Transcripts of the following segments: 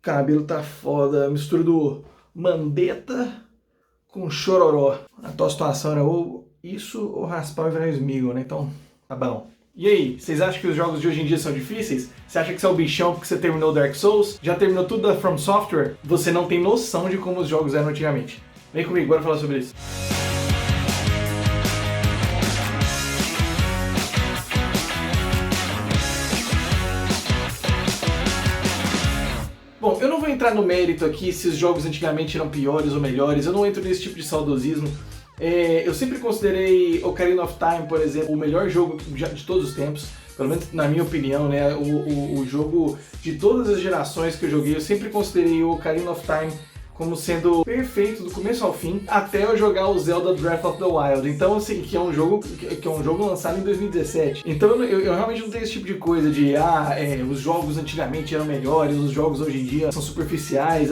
Cabelo tá foda, mistura do Mandetta com Chororó. A tua situação era ou isso ou raspar e virar Smeagol, né? Então, tá bom. E aí, vocês acham que os jogos de hoje em dia são difíceis? Você acha que você é o bichão porque você terminou Dark Souls? Já terminou tudo da From Software? Você não tem noção de como os jogos eram antigamente. Vem comigo, bora falar sobre isso. Bom, eu não vou entrar no mérito aqui se os jogos antigamente eram piores ou melhores, eu não entro nesse tipo de saudosismo. Eu sempre considerei Ocarina of Time, por exemplo, o melhor jogo de todos os tempos, pelo menos na minha opinião, né? O jogo de todas as gerações que eu joguei, eu sempre considerei o Ocarina of Time como sendo perfeito do começo ao fim, até eu jogar o Zelda Breath of the Wild. Então, assim, que é um jogo lançado em 2017. Então eu realmente não tenho esse tipo de coisa de os jogos antigamente eram melhores, os jogos hoje em dia são superficiais.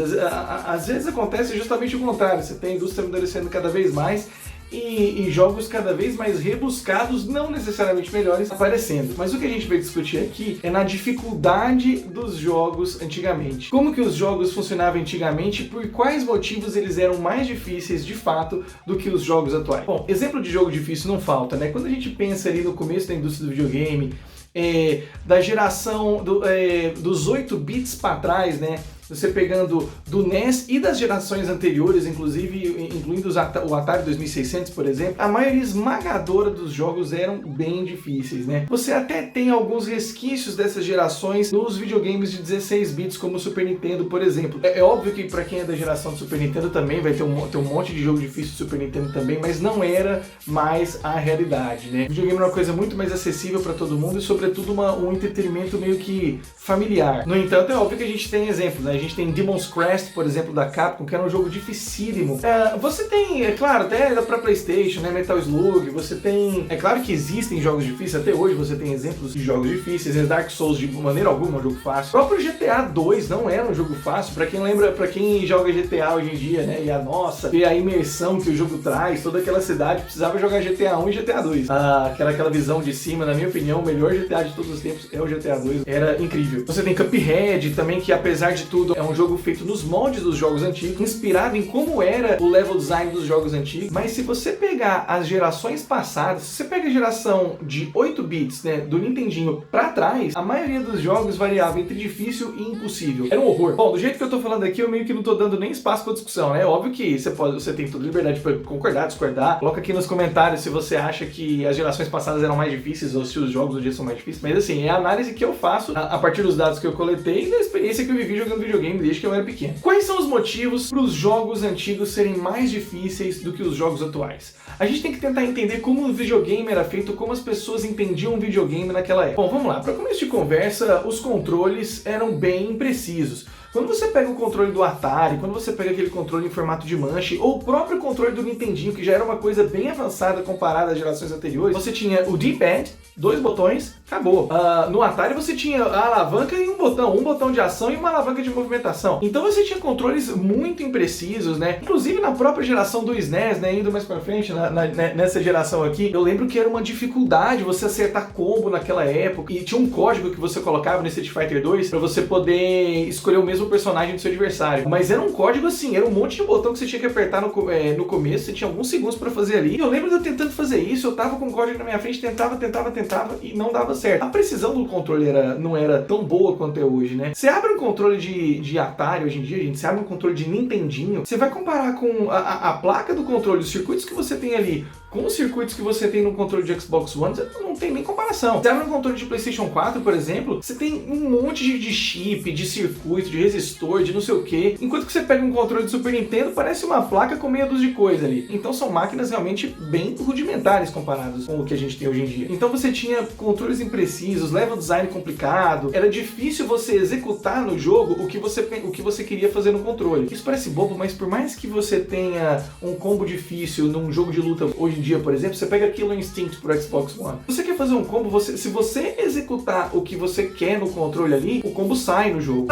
Às vezes acontece justamente o contrário, você tem a indústria amadurecendo cada vez mais e jogos cada vez mais rebuscados, não necessariamente melhores, aparecendo. Mas o que a gente vai discutir aqui é na dificuldade dos jogos antigamente. Como que os jogos funcionavam antigamente e por quais motivos eles eram mais difíceis de fato do que os jogos atuais. Bom, exemplo de jogo difícil não falta, né? Quando a gente pensa ali no começo da indústria do videogame, da geração dos 8 bits para trás, né? Você pegando do NES e das gerações anteriores, inclusive incluindo o Atari 2600, por exemplo, a maioria esmagadora dos jogos eram bem difíceis, né? Você até tem alguns resquícios dessas gerações nos videogames de 16 bits, como o Super Nintendo, por exemplo. É óbvio que para quem é da geração do Super Nintendo também vai ter um monte de jogo difícil do Super Nintendo também, mas não era mais a realidade, né? O videogame era uma coisa muito mais acessível para todo mundo e, sobretudo, um entretenimento meio que familiar. No entanto, é óbvio que a gente tem exemplos, né? A gente tem Demon's Crest, por exemplo, da Capcom, que era um jogo dificílimo. Você tem, é claro, até pra PlayStation, né, Metal Slug, você tem... É claro que existem jogos difíceis, até hoje você tem exemplos de jogos difíceis, né? Dark Souls de maneira alguma é um jogo fácil. O próprio GTA 2 não era um jogo fácil, pra quem lembra, pra quem joga GTA hoje em dia, né, e e a imersão que o jogo traz, toda aquela cidade precisava jogar GTA 1 e GTA 2. Aquela visão de cima, na minha opinião, o melhor GTA de todos os tempos é o GTA 2, era incrível. Você tem Cuphead também, que apesar de tudo é um jogo feito nos moldes dos jogos antigos, inspirado em como era o level design dos jogos antigos, mas se você pegar as gerações passadas, se você pega a geração de 8 bits, né, do Nintendinho pra trás, a maioria dos jogos variava entre difícil e impossível. Era um horror. Bom, do jeito que eu tô falando aqui, eu meio que não tô dando nem espaço pra discussão, né? É óbvio que você tem toda a liberdade pra concordar, discordar. Coloca aqui nos comentários se você acha que as gerações passadas eram mais difíceis ou se os jogos hoje são mais difíceis. Mas assim, é a análise que eu faço a partir dos dados que eu coletei e da experiência que eu vivi jogando videogame desde que eu era pequeno. Quais são os motivos para os jogos antigos serem mais difíceis do que os jogos atuais? A gente tem que tentar entender como o videogame era feito, como as pessoas entendiam o videogame naquela época. Bom, vamos lá. Para começo de conversa, os controles eram bem imprecisos. Quando você pega o controle do Atari, quando você pega aquele controle em formato de manche, ou o próprio controle do Nintendinho, que já era uma coisa bem avançada comparada às gerações anteriores, você tinha o D-pad, 2 botões, acabou. No Atari você tinha a alavanca e um botão de ação e uma alavanca de movimentação. Então você tinha controles muito imprecisos, né? Inclusive na própria geração do SNES, né? Indo mais pra frente, nessa geração aqui, eu lembro que era uma dificuldade você acertar combo naquela época, e tinha um código que você colocava nesse Street Fighter 2 pra você poder escolher o mesmo personagem do seu adversário. Mas era um código assim, era um monte de botão que você tinha que apertar no começo, você tinha alguns segundos pra fazer ali. E eu lembro de eu tentando fazer isso, eu tava com o código na minha frente, tentava e não dava certo. A precisão do controle não era tão boa quanto é hoje, né? Você abre um controle de Atari hoje em dia, gente, você abre um controle de Nintendinho, você vai comparar com a placa do controle, os circuitos que você tem ali, com os circuitos que você tem no controle de Xbox One, não tem nem comparação. Você abre um controle de PlayStation 4, por exemplo, você tem um monte de chip, de circuito, de resistor, de não sei o que, enquanto que você pega um controle de Super Nintendo, parece uma placa com meia dúzia de coisa ali. Então são máquinas realmente bem rudimentares comparadas com o que a gente tem hoje em dia. Então você tinha controles imprecisos, level design complicado, era difícil você executar no jogo o que você queria fazer no controle. Isso parece bobo, mas por mais que você tenha um combo difícil num jogo de luta hoje em dia, por exemplo, você pega Killer Instinct pro Xbox One. Se você quer fazer um combo, se você executar o que você quer no controle ali, o combo sai no jogo.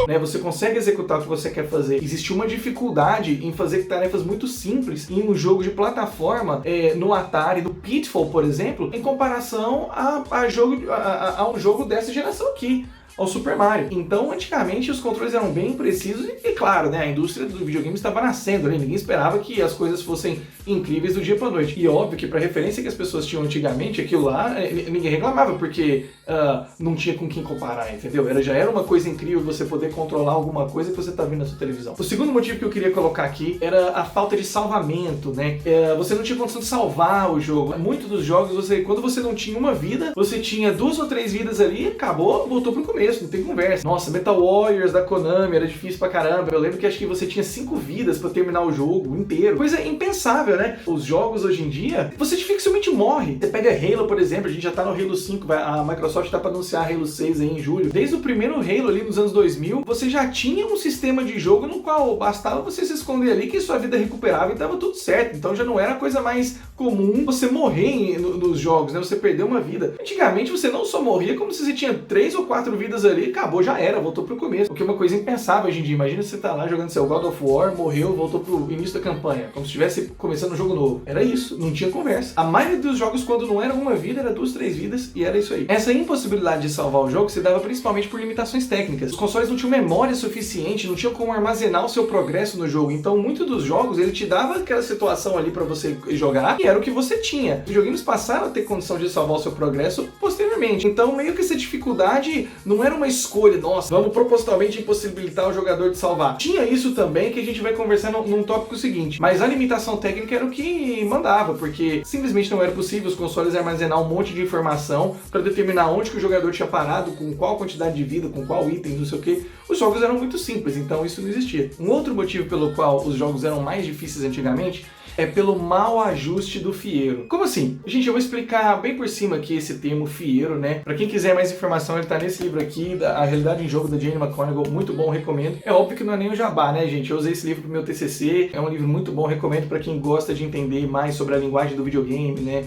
Né, você consegue executar o que você quer fazer. Existe uma dificuldade em fazer tarefas muito simples em um jogo de plataforma, no Atari, no Pitfall, por exemplo, em comparação a um jogo dessa geração aqui, ao Super Mario. Então, antigamente, os controles eram bem precisos e claro, né, a indústria do videogame estava nascendo, né? Ninguém esperava que as coisas fossem incríveis do dia para noite. E óbvio que para referência que as pessoas tinham antigamente, aquilo lá, ninguém reclamava, porque não tinha com quem comparar, entendeu? Já era uma coisa incrível você poder controlar alguma coisa que você tá vendo na sua televisão. O segundo motivo que eu queria colocar aqui era a falta de salvamento, né? Você não tinha condição de salvar o jogo. Muitos dos jogos, quando você não tinha uma vida, você tinha 2 ou 3 vidas ali, acabou, voltou pro começo. Não tem conversa. Nossa, Metal Warriors da Konami era difícil pra caramba. Eu lembro que acho que você tinha 5 vidas pra terminar o jogo inteiro. Coisa impensável, né? Os jogos hoje em dia, você dificilmente morre. Você pega Halo, por exemplo, a gente já tá no Halo 5, a Microsoft tá pra anunciar Halo 6 aí em julho. Desde o primeiro Halo ali nos anos 2000, você já tinha um sistema de jogo no qual bastava você se esconder ali que sua vida recuperava e tava tudo certo. Então já não era a coisa mais comum você morrer nos jogos, né? Você perder uma vida. Antigamente você não só morria, como se você tinha 3 ou 4 vidas ali, acabou, já era, voltou pro começo. O que é uma coisa impensável hoje em dia. Imagina você tá lá jogando seu God of War, morreu, voltou pro início da campanha, como se estivesse começando um jogo novo. Era isso, não tinha conversa. A maioria dos jogos, quando não era uma vida, era 2, 3 vidas e era isso aí. Essa impossibilidade de salvar o jogo se dava principalmente por limitações técnicas. Os consoles não tinham memória suficiente, não tinham como armazenar o seu progresso no jogo. Então, muitos dos jogos, ele te dava aquela situação ali pra você jogar e era o que você tinha. Os joguinhos passaram a ter condição de salvar o seu progresso posteriormente. Então, meio que essa dificuldade não era uma escolha, nossa, vamos propositalmente impossibilitar o jogador de salvar. Tinha isso também, que a gente vai conversar num tópico seguinte, mas a limitação técnica era o que mandava, porque simplesmente não era possível os consoles armazenar um monte de informação para determinar onde que o jogador tinha parado, com qual quantidade de vida, com qual item, não sei o que. Os jogos eram muito simples, então isso não existia. Um outro motivo pelo qual os jogos eram mais difíceis antigamente é pelo mau ajuste do fieiro. Como assim? Gente, eu vou explicar bem por cima aqui esse termo fieiro, né? Pra quem quiser mais informação, ele tá nesse livro aqui, A Realidade em Jogo, da Jane McGonigal, muito bom, recomendo. É óbvio que não é nem o jabá, né, gente? Eu usei esse livro pro meu TCC, é um livro muito bom, recomendo pra quem gosta de entender mais sobre a linguagem do videogame, né?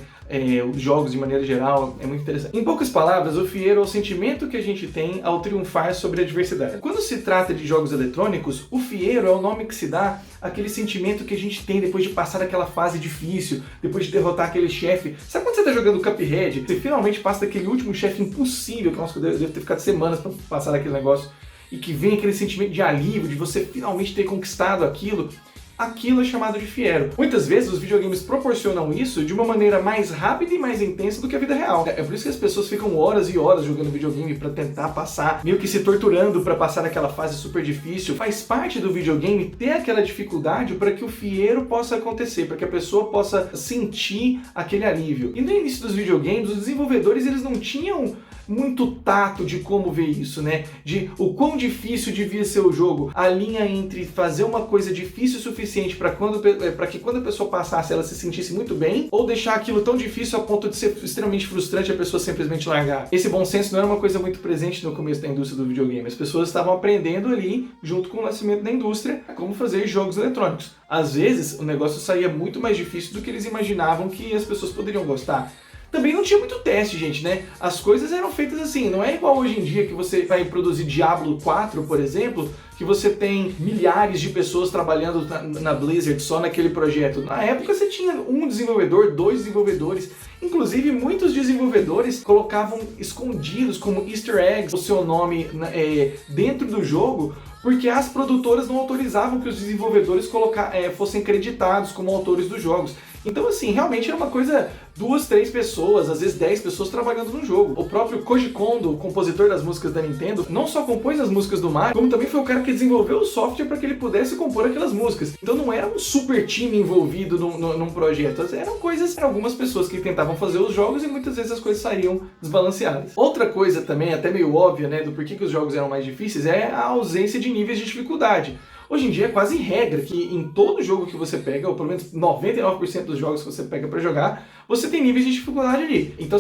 Os jogos de maneira geral, é muito interessante. Em poucas palavras, o fieiro é o sentimento que a gente tem ao triunfar sobre a adversidade. Quando se trata de jogos eletrônicos, o fieiro é o nome que se dá àquele sentimento que a gente tem depois de passar aquela fase difícil, depois de derrotar aquele chefe. Sabe quando você tá jogando Cuphead, você finalmente passa daquele último chefe impossível, que nossa, eu devo ter ficado semanas pra passar daquele negócio, e que vem aquele sentimento de alívio, de você finalmente ter conquistado aquilo. Aquilo é chamado de fieiro. Muitas vezes os videogames proporcionam isso de uma maneira mais rápida e mais intensa do que a vida real. É por isso que as pessoas ficam horas e horas jogando videogame pra tentar passar, meio que se torturando pra passar naquela fase super difícil. Faz parte do videogame ter aquela dificuldade para que o fieiro possa acontecer, para que a pessoa possa sentir aquele alívio. E no início dos videogames, os desenvolvedores eles não tinham muito tato de como ver isso, né? De o quão difícil devia ser o jogo. A linha entre fazer uma coisa difícil o suficiente para que quando a pessoa passasse ela se sentisse muito bem, ou deixar aquilo tão difícil a ponto de ser extremamente frustrante a pessoa simplesmente largar. Esse bom senso não era uma coisa muito presente no começo da indústria do videogame. As pessoas estavam aprendendo ali, junto com o nascimento da indústria, como fazer jogos eletrônicos. Às vezes, o negócio saía muito mais difícil do que eles imaginavam que as pessoas poderiam gostar. Também não tinha muito teste, gente, né? As coisas eram feitas assim, não é igual hoje em dia que você vai produzir Diablo 4, por exemplo, que você tem milhares de pessoas trabalhando na Blizzard só naquele projeto. Na época você tinha um desenvolvedor, 2 desenvolvedores. Inclusive, muitos desenvolvedores colocavam escondidos como easter eggs o seu nome dentro do jogo, porque as produtoras não autorizavam que os desenvolvedores fossem creditados como autores dos jogos. Então, assim, realmente era uma coisa, 2, 3 pessoas, às vezes 10 pessoas trabalhando no jogo. O próprio Koji Kondo, o compositor das músicas da Nintendo, não só compôs as músicas do Mario, como também foi o cara que desenvolveu o software para que ele pudesse compor aquelas músicas. Então não era um super time envolvido num projeto, eram algumas pessoas que tentavam fazer os jogos e muitas vezes as coisas saíam desbalanceadas. Outra coisa também, até meio óbvia, né, do porquê que os jogos eram mais difíceis, é a ausência de níveis de dificuldade. Hoje em dia é quase regra que em todo jogo que você pega, ou pelo menos 99% dos jogos que você pega pra jogar, você tem níveis de dificuldade ali. Então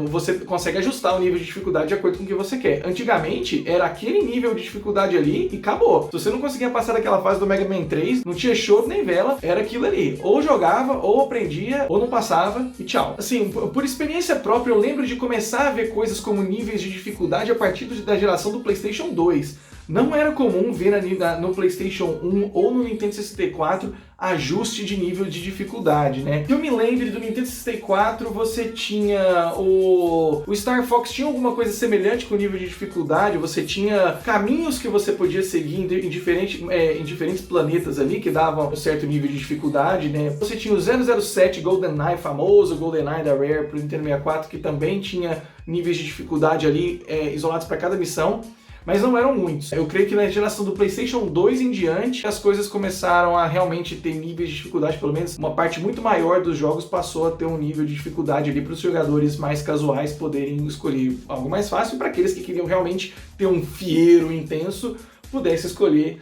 você consegue ajustar o nível de dificuldade de acordo com o que você quer. Antigamente, era aquele nível de dificuldade ali e acabou. Se você não conseguia passar daquela fase do Mega Man 3, não tinha choro nem vela, era aquilo ali. Ou jogava, ou aprendia, ou não passava e tchau. Assim, por experiência própria, eu lembro de começar a ver coisas como níveis de dificuldade a partir da geração do PlayStation 2. Não era comum ver no PlayStation 1 ou no Nintendo 64 ajuste de nível de dificuldade, né? Que eu me lembro do Nintendo 64, você tinha o Star Fox tinha alguma coisa semelhante com o nível de dificuldade, você tinha caminhos que você podia seguir em diferentes planetas ali, que davam um certo nível de dificuldade, né? Você tinha o 007 GoldenEye, famoso GoldenEye da Rare pro Nintendo 64, que também tinha níveis de dificuldade ali isolados para cada missão. Mas não eram muitos. Eu creio que na geração do PlayStation 2 em diante, as coisas começaram a realmente ter níveis de dificuldade, pelo menos uma parte muito maior dos jogos passou a ter um nível de dificuldade ali para os jogadores mais casuais poderem escolher algo mais fácil, para aqueles que queriam realmente ter um fiero intenso, pudesse escolher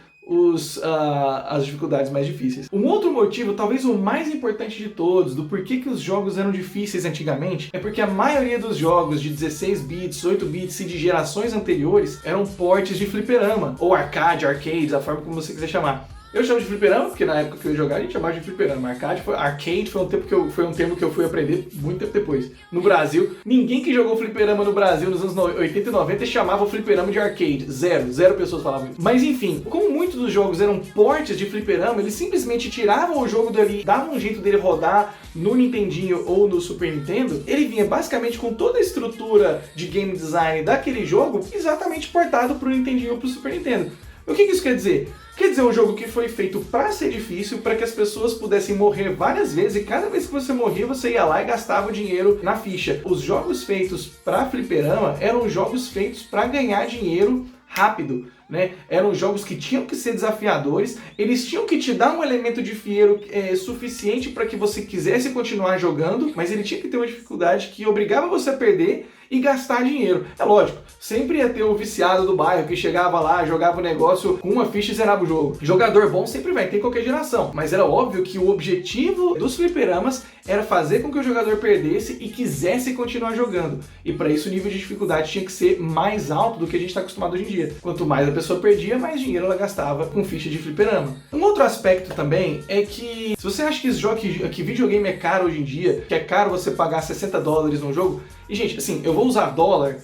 as dificuldades mais difíceis. Um outro motivo, talvez o mais importante de todos, do porquê que os jogos eram difíceis antigamente, é porque a maioria dos jogos de 16 bits, 8 bits e de gerações anteriores eram portes de fliperama, ou arcade, a forma como você quiser chamar. Eu chamo de fliperama, porque na época que eu ia jogar a gente chamava de fliperama. Arcade foi um termo que eu fui aprender muito tempo depois. No Brasil, ninguém que jogou fliperama no Brasil nos anos 80 e 90 chamava o fliperama de arcade. Zero pessoas falavam isso. Mas enfim, como muitos dos jogos eram portes de fliperama, eles simplesmente tiravam o jogo dali, davam um jeito dele rodar no Nintendinho ou no Super Nintendo. Ele vinha basicamente com toda a estrutura de game design daquele jogo exatamente portado pro Nintendinho ou pro Super Nintendo. O que isso quer dizer? Quer dizer, um jogo que foi feito para ser difícil, para que as pessoas pudessem morrer várias vezes, e cada vez que você morria, você ia lá e gastava o dinheiro na ficha. Os jogos feitos para fliperama eram jogos feitos para ganhar dinheiro rápido, né? Eram jogos que tinham que ser desafiadores, eles tinham que te dar um elemento de fiero suficiente para que você quisesse continuar jogando, mas ele tinha que ter uma dificuldade que obrigava você a perder e gastar dinheiro. É lógico, sempre ia ter o viciado do bairro que chegava lá, jogava o negócio com uma ficha e zerava o jogo. Jogador bom sempre vai ter em qualquer geração, mas era óbvio que o objetivo dos fliperamas era fazer com que o jogador perdesse e quisesse continuar jogando. E para isso o nível de dificuldade tinha que ser mais alto do que a gente está acostumado hoje em dia. Quanto mais a pessoa perdia, mais dinheiro ela gastava com ficha de fliperama. Um outro aspecto também é que se você acha que videogame é caro hoje em dia, que é caro você pagar $60 num jogo, e gente, assim, eu vou usar dólar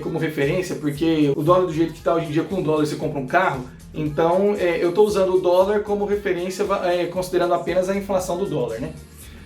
como referência, porque o dólar do jeito que está hoje em dia, com $1 você compra um carro, então eu estou usando o dólar como referência considerando apenas a inflação do dólar, né?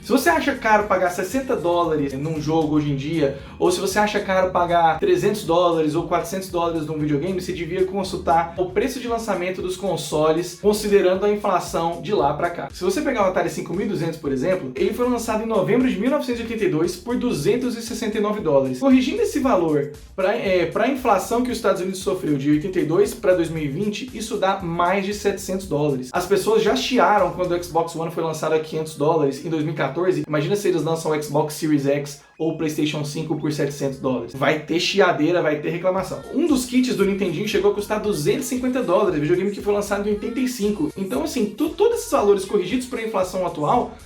Se você acha caro pagar $60 num jogo hoje em dia, ou se você acha caro pagar $300 ou $400 num videogame, você devia consultar o preço de lançamento dos consoles, considerando a inflação de lá pra cá. Se você pegar o Atari 5200, por exemplo, ele foi lançado em novembro de 1982 por $269. Corrigindo esse valor para a inflação que os Estados Unidos sofreu de 82 para 2020, isso dá mais de $700. As pessoas já chiaram quando o Xbox One foi lançado a $500 em 2014. Imagina se eles lançam o Xbox Series X ou o PlayStation 5 por $700. Vai ter chiadeira, vai ter reclamação. Um dos kits do Nintendinho chegou a custar $250, videogame que foi lançado em 85. Então, assim, todos esses valores corrigidos para a inflação atual,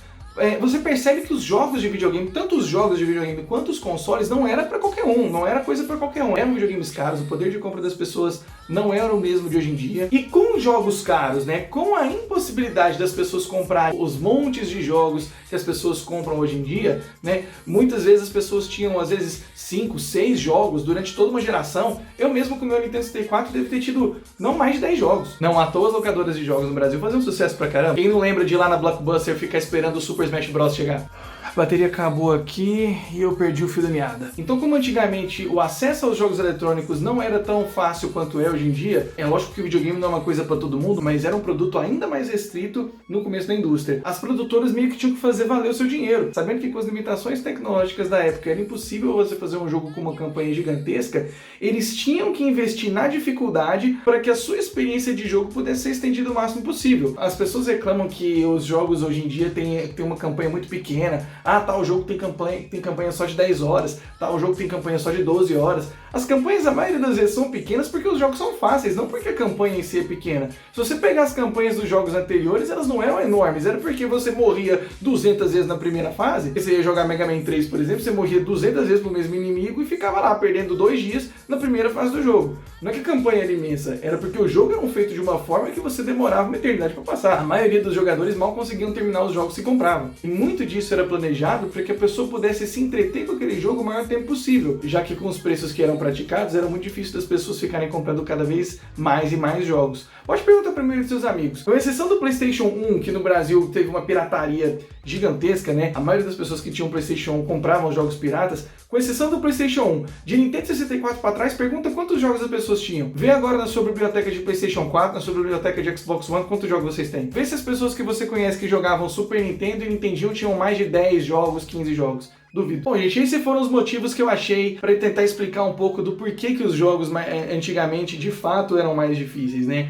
você percebe que os jogos de videogame, tanto os jogos de videogame quanto os consoles, não era para qualquer um, não era coisa para qualquer um. Eram videogames caros, o poder de compra das pessoas não era o mesmo de hoje em dia. E com jogos caros, né, com a impossibilidade das pessoas comprarem os montes de jogos que as pessoas compram hoje em dia, né, muitas vezes as pessoas tinham, às vezes, 5, 6 jogos durante toda uma geração. Eu mesmo com o meu Nintendo 64 devo ter tido não mais de 10 jogos. Não à toa as locadoras de jogos no Brasil faziam um sucesso pra caramba. Quem não lembra de ir lá na Blockbuster ficar esperando o Super Smash Bros chegar? A bateria acabou aqui e eu perdi o fio da meada. Então, como antigamente o acesso aos jogos eletrônicos não era tão fácil quanto é hoje em dia, é lógico que o videogame não é uma coisa para todo mundo, mas era um produto ainda mais restrito no começo da indústria. As produtoras meio que tinham que fazer valer o seu dinheiro, sabendo que com as limitações tecnológicas da época era impossível você fazer um jogo com uma campanha gigantesca, eles tinham que investir na dificuldade para que a sua experiência de jogo pudesse ser estendida o máximo possível. As pessoas reclamam que os jogos hoje em dia têm uma campanha muito pequena. Ah, tal jogo tem campanha só de 10 horas, tal jogo tem campanha só de 12 horas. As campanhas, a maioria das vezes, são pequenas porque os jogos são fáceis, não porque a campanha em si é pequena. Se você pegar as campanhas dos jogos anteriores, elas não eram enormes, era porque você morria 200 vezes na primeira fase. Você ia jogar Mega Man 3, por exemplo, você morria 200 vezes pro mesmo inimigo e ficava lá, perdendo 2 dias na primeira fase do jogo. Não é que a campanha era imensa, era porque o jogo era feito de uma forma que você demorava uma eternidade para passar. A maioria dos jogadores mal conseguiam terminar os jogos que compravam. E muito disso era planejado para que a pessoa pudesse se entreter com aquele jogo o maior tempo possível, já que com os preços que eram praticados, era muito difícil das pessoas ficarem comprando cada vez mais e mais jogos. Pode perguntar primeiro dos seus amigos. Com exceção do PlayStation 1, que no Brasil teve uma pirataria gigantesca, né? A maioria das pessoas que tinham PlayStation 1 compravam jogos piratas. Com exceção do PlayStation 1, de Nintendo 64 para trás, pergunta quantos jogos as pessoas tinham. Vê agora na sua biblioteca de PlayStation 4, na sua biblioteca de Xbox One, quantos jogos vocês têm. Vê se as pessoas que você conhece que jogavam Super Nintendo e Nintendinho tinham mais de 10 jogos, 15 jogos. Duvido. Bom, gente, esses foram os motivos que eu achei para tentar explicar um pouco do porquê que os jogos antigamente de fato eram mais difíceis, né?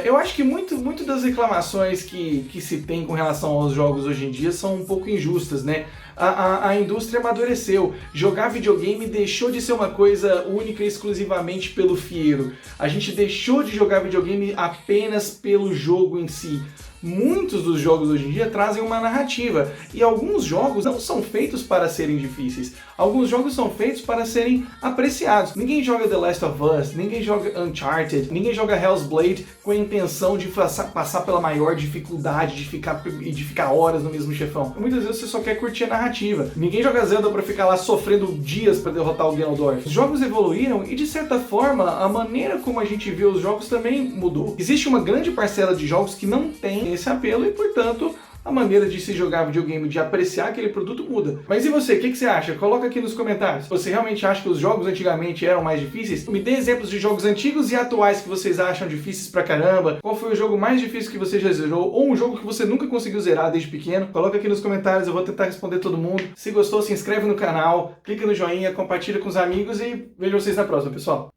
Eu acho que muito das reclamações que se tem com relação aos jogos hoje em dia são um pouco injustas, né? A indústria amadureceu. Jogar videogame deixou de ser uma coisa única e exclusivamente pelo fieiro. A gente deixou de jogar videogame apenas pelo jogo em si. Muitos dos jogos hoje em dia trazem uma narrativa, e alguns jogos não são feitos para serem difíceis. Alguns jogos são feitos para serem apreciados. Ninguém joga The Last of Us, ninguém joga Uncharted, ninguém joga Hell's Blade com a intenção de passar pela maior dificuldade, de ficar horas no mesmo chefão. Muitas vezes você só quer curtir a narrativa. Ninguém joga Zelda para ficar lá sofrendo dias para derrotar o Ganondorf. Os jogos evoluíram e, de certa forma, a maneira como a gente vê os jogos também mudou. Existe uma grande parcela de jogos que não tem esse apelo e, portanto, a maneira de se jogar videogame, de apreciar aquele produto muda. Mas e você, o que você acha? Coloca aqui nos comentários. Você realmente acha que os jogos antigamente eram mais difíceis? Me dê exemplos de jogos antigos e atuais que vocês acham difíceis pra caramba. Qual foi o jogo mais difícil que você já zerou? Ou um jogo que você nunca conseguiu zerar desde pequeno? Coloca aqui nos comentários, eu vou tentar responder todo mundo. Se gostou, se inscreve no canal, clica no joinha, compartilha com os amigos e vejo vocês na próxima, pessoal.